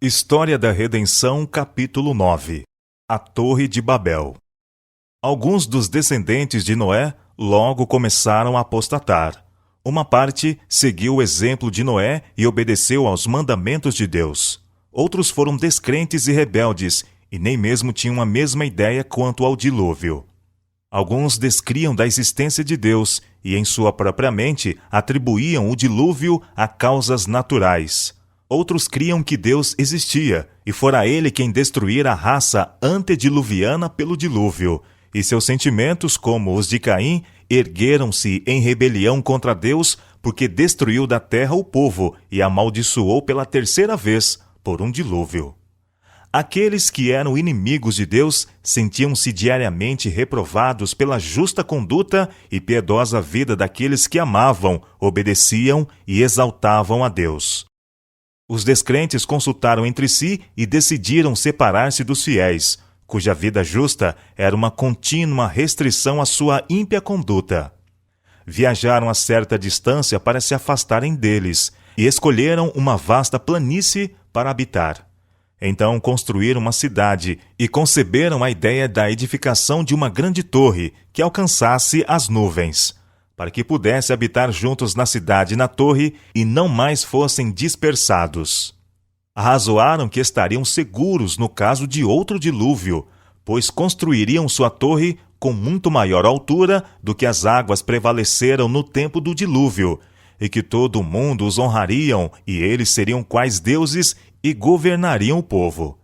História da Redenção, capítulo 9. A Torre de Babel. Alguns dos descendentes de Noé logo começaram a apostatar. Uma parte seguiu o exemplo de Noé e obedeceu aos mandamentos de Deus. Outros foram descrentes e rebeldes, e nem mesmo tinham a mesma ideia quanto ao dilúvio. Alguns descriam da existência de Deus e, em sua própria mente, atribuíam o dilúvio a causas naturais. Outros criam que Deus existia, e fora ele quem destruíra a raça antediluviana pelo dilúvio, e seus sentimentos, como os de Caim, ergueram-se em rebelião contra Deus, porque destruiu da terra o povo e amaldiçoou pela terceira vez por um dilúvio. Aqueles que eram inimigos de Deus sentiam-se diariamente reprovados pela justa conduta e piedosa vida daqueles que amavam, obedeciam e exaltavam a Deus. Os descrentes consultaram entre si e decidiram separar-se dos fiéis, cuja vida justa era uma contínua restrição à sua ímpia conduta. Viajaram a certa distância para se afastarem deles e escolheram uma vasta planície para habitar. Então construíram uma cidade e conceberam a ideia da edificação de uma grande torre que alcançasse as nuvens, para que pudesse habitar juntos na cidade e na torre e não mais fossem dispersados. Arrazoaram que estariam seguros no caso de outro dilúvio, pois construiriam sua torre com muito maior altura do que as águas prevaleceram no tempo do dilúvio, e que todo o mundo os honrariam e eles seriam quais deuses e governariam o povo.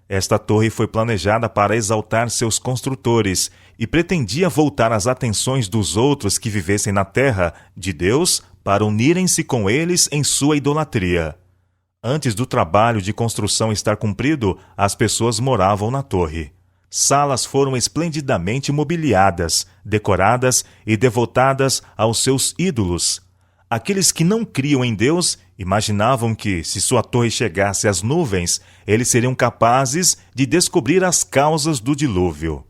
Esta torre foi planejada para exaltar seus construtores e pretendia voltar as atenções dos outros que vivessem na terra de Deus para unirem-se com eles em sua idolatria. Antes do trabalho de construção estar cumprido, as pessoas moravam na torre. Salas foram esplendidamente mobiliadas, decoradas e devotadas aos seus ídolos. Aqueles que não criam em Deus imaginavam que, se sua torre chegasse às nuvens, eles seriam capazes de descobrir as causas do dilúvio.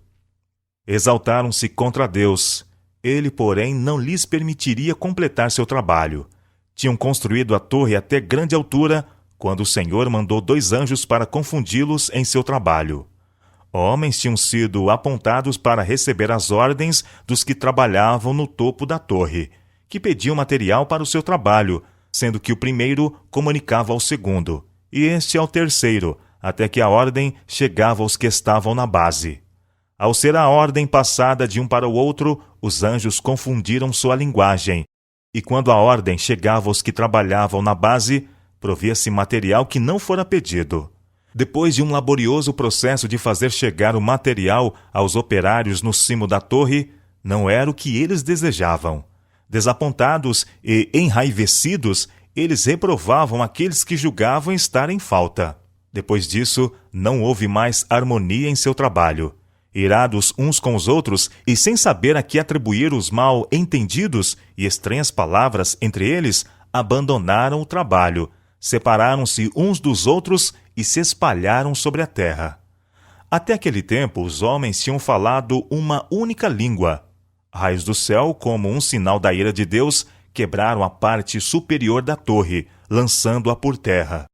Exaltaram-se contra Deus. Ele, porém, não lhes permitiria completar seu trabalho. Tinham construído a torre até grande altura, quando o Senhor mandou 2 anjos para confundi-los em seu trabalho. Homens tinham sido apontados para receber as ordens dos que trabalhavam no topo da torre, que pediam material para o seu trabalho, sendo que o primeiro comunicava ao segundo, e este ao terceiro, até que a ordem chegava aos que estavam na base. Ao ser a ordem passada de um para o outro, os anjos confundiram sua linguagem, e quando a ordem chegava aos que trabalhavam na base, provia-se material que não fora pedido. Depois de um laborioso processo de fazer chegar o material aos operários no cimo da torre, não era o que eles desejavam. Desapontados e enraivecidos, eles reprovavam aqueles que julgavam estar em falta. Depois disso, não houve mais harmonia em seu trabalho. Irados uns com os outros e sem saber a que atribuir os mal entendidos e estranhas palavras entre eles, abandonaram o trabalho, separaram-se uns dos outros e se espalharam sobre a terra. Até aquele tempo, os homens tinham falado uma única língua. Raios do céu, como um sinal da ira de Deus, quebraram a parte superior da torre, lançando-a por terra.